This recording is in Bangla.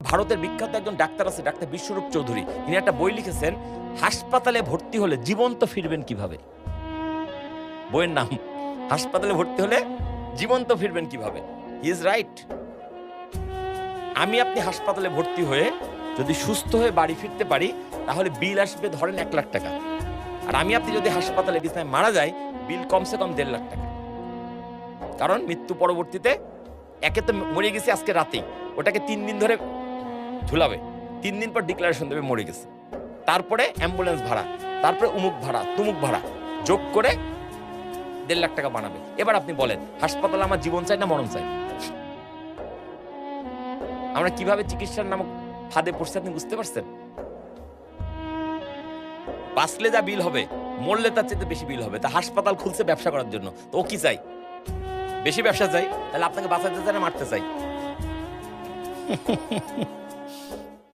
ভারতের বিখ্যাত একজন ডাক্তার আছে, ডাক্তার বিশ্বরূপ চৌধুরী। তিনি একটা বই লিখেছেন, হাসপাতালে ভর্তি হলে জীবন্ত ফিরবেন কিভাবে। বইয়ের নাম হাসপাতালে ভর্তি হলে জীবন্ত ফিরবেন কিভাবে। He is right. আমি আপনি হাসপাতালে ভর্তি হয়ে যদি সুস্থ হয়ে বাড়ি ফিরতে পারি, তাহলে বিল আসবে ধরেন 1 লাখ টাকা। আর আমি আপনি যদি হাসপাতালে বিছানায় মারা যাই, বিল কমসে কম 1.5 লাখ টাকা। কারণ মৃত্যু পরবর্তীতে একে তো মরে গেছি আজকে রাতেই, ওটাকে 3 দিন ধরে ঝুলাবে, 3 দিন পর ডিক্লারেশন দেবে মরে গেছে, তারপরে অ্যাম্বুলেন্স ভাড়া, তারপরে উমুক ভাড়া তুমুক ভাড়া যোগ করে 1.5 লাখ টাকা বানাবে। এবার আপনি বলেন, হাসপাতালে আমার জীবন চাই না মরণ চাই? আমরা কিভাবে চিকিৎসার নামক ফাঁদে পড়ছি আপনি বুঝতে পারছেন? বাঁচলে যা বিল হবে, মরলে তার চেয়ে বেশি বিল হবে। তা হাসপাতাল খুলছে ব্যবসা করার জন্য, তো ও কি চাই? বেশি ব্যবসা চাই? তাহলে আপনাকে বাঁচাতে চাই না মারতে চাই?